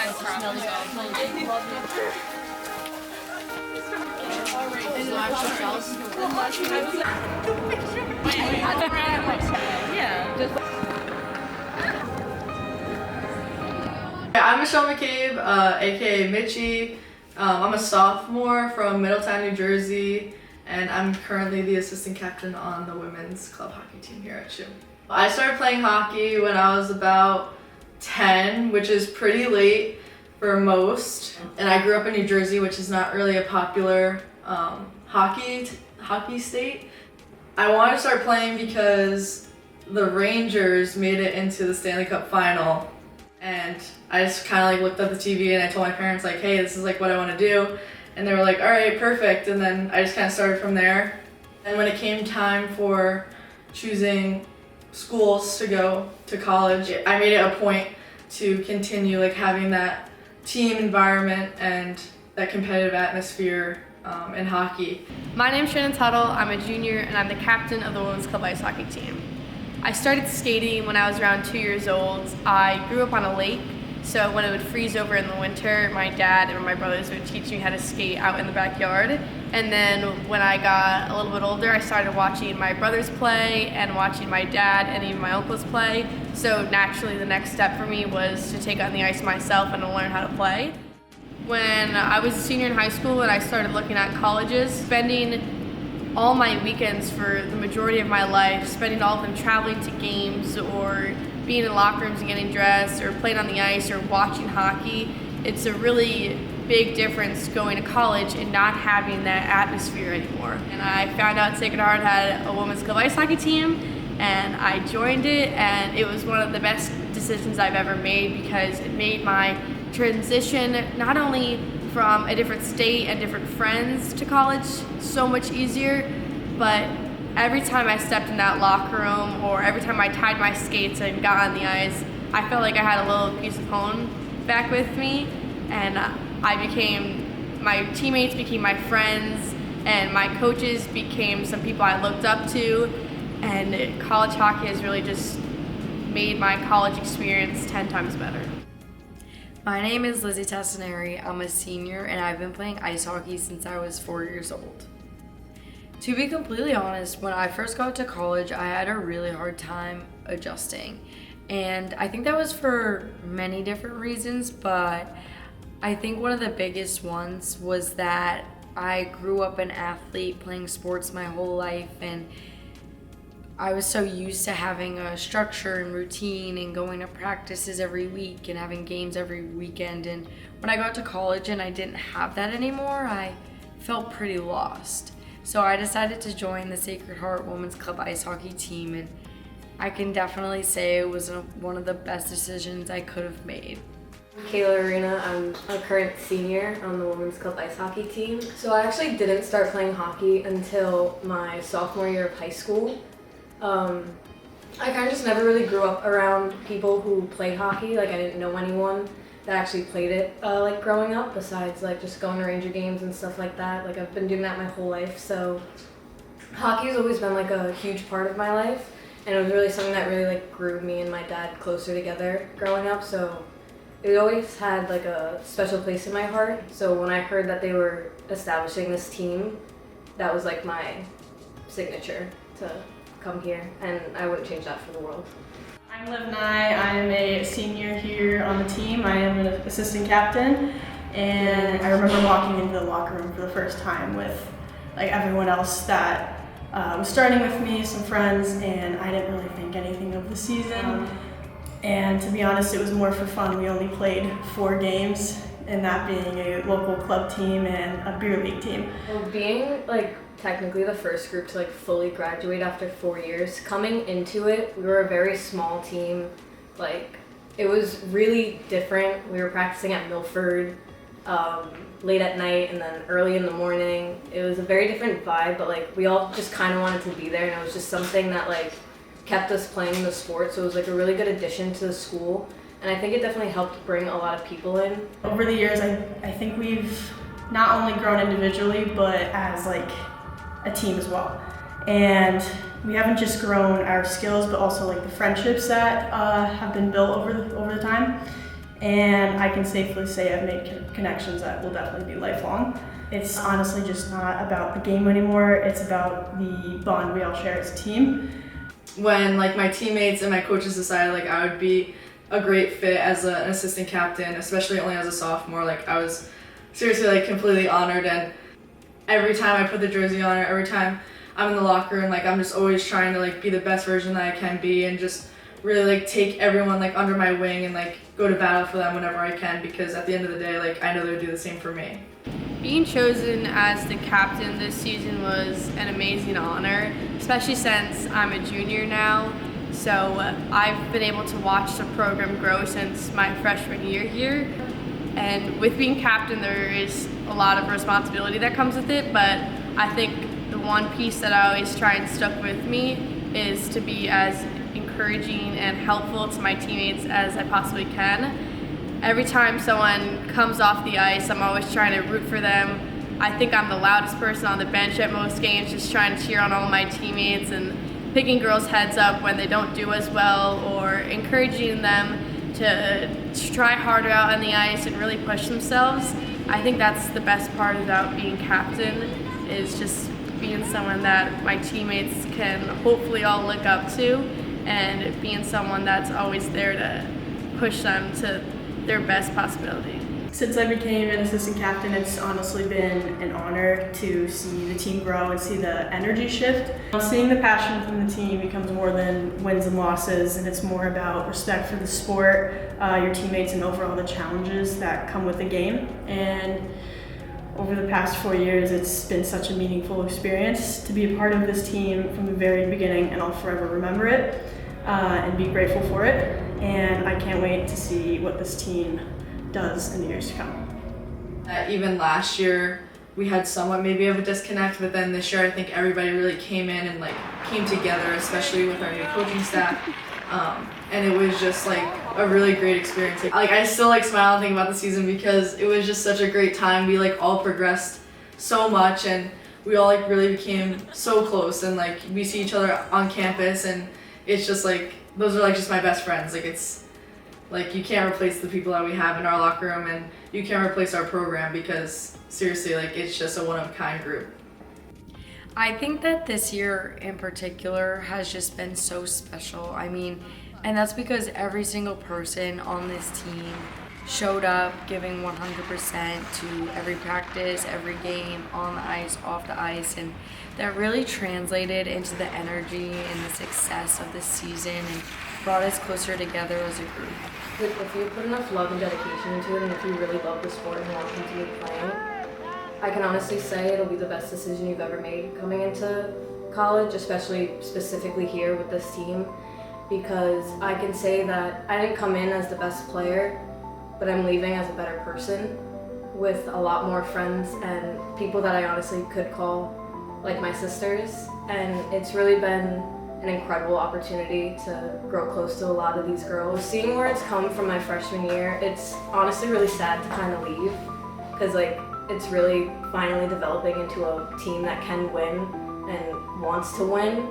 I'm Michelle McCabe, aka Mitchie. I'm a sophomore from Middletown, New Jersey, and I'm currently the assistant captain on the women's club hockey team here at SHU. I started playing hockey when I was about 10, which is pretty late for most. And I grew up in New Jersey, which is not really a popular hockey state. I wanted to start playing because the Rangers made it into the Stanley Cup final. And I just kind of like looked at the TV and I told my parents like, hey, this is like what I want to do. And they were like, all right, perfect. And then I just kind of started from there. And when it came time for choosing schools to go to college, I made it a point to continue like having that team environment and that competitive atmosphere in hockey. My name's Shannon Tuttle. I'm a junior and I'm the captain of the women's club ice hockey team. I started skating when I was around 2 years old. I grew up on a lake, so when it would freeze over in the winter, my dad and my brothers would teach me how to skate out in the backyard. And then when I got a little bit older, I started watching my brothers play and watching my dad and even my uncles play. So naturally the next step for me was to take on the ice myself and to learn how to play. When I was a senior in high school and I started looking at colleges, spending all my weekends for the majority of my life, spending all of them traveling to games or being in locker rooms and getting dressed or playing on the ice or watching hockey, it's a really big difference going to college and not having that atmosphere anymore. And I found out Sacred Heart had a women's club ice hockey team and I joined it, and it was one of the best decisions I've ever made because it made my transition not only from a different state and different friends to college so much easier, but every time I stepped in that locker room or every time I tied my skates and got on the ice, I felt like I had a little piece of home back with me, and my teammates became my friends and my coaches became some people I looked up to, and college hockey has really just made my college experience 10 times better. My name is Lizzie Tassinari. I'm a senior and I've been playing ice hockey since I was 4 years old. To be completely honest, when I first got to college, I had a really hard time adjusting. And I think that was for many different reasons, but I think one of the biggest ones was that I grew up an athlete playing sports my whole life, and I was so used to having a structure and routine and going to practices every week and having games every weekend. And when I got to college and I didn't have that anymore, I felt pretty lost. So I decided to join the Sacred Heart Women's Club Ice Hockey team, and I can definitely say it was one of the best decisions I could have made. I'm Kayla Arena. I'm a current senior on the Women's Club Ice Hockey team. So I actually didn't start playing hockey until my sophomore year of high school. I kind of just never really grew up around people who played hockey. Like, I didn't know anyone that actually played it like growing up, besides like just going to Ranger games and stuff like that. Like, I've been doing that my whole life, so hockey has always been like a huge part of my life, and it was really something that really like grew me and my dad closer together growing up. So it always had like a special place in my heart. So when I heard that they were establishing this team, that was like my signature to come here, and I wouldn't change that for the world. I'm Liv Nye. I am a senior here on the team. I am an assistant captain, and I remember walking into the locker room for the first time with like everyone else that was starting with me, some friends, and I didn't really think anything of the season. And to be honest, it was more for fun. We only played 4 games, and that being a local club team and a beer league team. Well, being like technically the first group to like fully graduate after 4 years, coming into it, we were a very small team. Like, it was really different. We were practicing at Milford late at night and then early in the morning. It was a very different vibe, but like we all just kind of wanted to be there, and it was just something that like kept us playing the sport. So it was like a really good addition to the school, and I think it definitely helped bring a lot of people in. Over the years, I think we've not only grown individually, but as like a team as well. And we haven't just grown our skills, but also like the friendships that have been built over the time. and I can safely say I've made connections that will definitely be lifelong. It's honestly just not about the game anymore, it's about the bond we all share as a team. When like my teammates and my coaches decided like I would be a great fit as an assistant captain, especially only as a sophomore, like I was seriously like completely honored, and every time I put the jersey on, or every time I'm in the locker room, like I'm just always trying to like be the best version that I can be, and just really like take everyone like under my wing and like go to battle for them whenever I can, because at the end of the day, like I know they would do the same for me. Being chosen as the captain this season was an amazing honor, especially since I'm a junior now. So I've been able to watch the program grow since my freshman year here. And with being captain, there is a lot of responsibility that comes with it, but I think the one piece that I always try and stuck with me is to be as encouraging and helpful to my teammates as I possibly can. Every time someone comes off the ice, I'm always trying to root for them. I think I'm the loudest person on the bench at most games, just trying to cheer on all my teammates and picking girls' heads up when they don't do as well, or encouraging them to try harder out on the ice and really push themselves. I think that's the best part about being captain, is just being someone that my teammates can hopefully all look up to, and being someone that's always there to push them to their best possibility. Since I became an assistant captain, it's honestly been an honor to see the team grow and see the energy shift. Seeing the passion within the team becomes more than wins and losses, and it's more about respect for the sport, your teammates, and overall the challenges that come with the game. And over the past 4 years, it's been such a meaningful experience to be a part of this team from the very beginning, and I'll forever remember it and be grateful for it. And I can't wait to see what this team does in the years to come. Even last year, we had somewhat maybe of a disconnect, but then this year I think everybody really came in and like came together, especially with our new coaching staff. And it was just like a really great experience. Like I still like smile and think about the season because it was just such a great time. We like all progressed so much, and we all like really became so close, and like we see each other on campus, and it's just like those are like just my best friends. Like it's like you can't replace the people that we have in our locker room, and you can't replace our program, because seriously, like it's just a one-of-a-kind group. I think that this year in particular has just been so special. I mean, and that's because every single person on this team showed up giving 100% to every practice, every game, on the ice, off the ice, and that really translated into the energy and the success of this season and brought us closer together as a group. If you put enough love and dedication into it, and if you really love the sport and want to continue playing, I can honestly say it'll be the best decision you've ever made coming into college, especially specifically here with this team, because I can say that I didn't come in as the best player, but I'm leaving as a better person with a lot more friends and people that I honestly could call like my sisters, and it's really been an incredible opportunity to grow close to a lot of these girls. Seeing where it's come from my freshman year, it's honestly really sad to kind of leave, because like it's really finally developing into a team that can win and wants to win.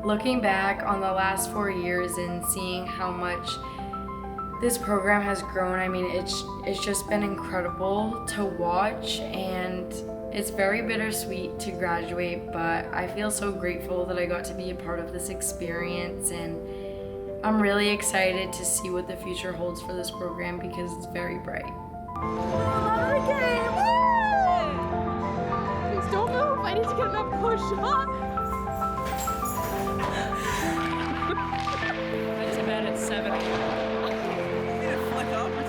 Looking back on the last 4 years and seeing how much this program has grown, I mean, it's just been incredible to watch, and it's very bittersweet to graduate, but I feel so grateful that I got to be a part of this experience, and I'm really excited to see what the future holds for this program because it's very bright. Okay, please don't move. I need to get enough push up. I just met at 7. I need to flick up.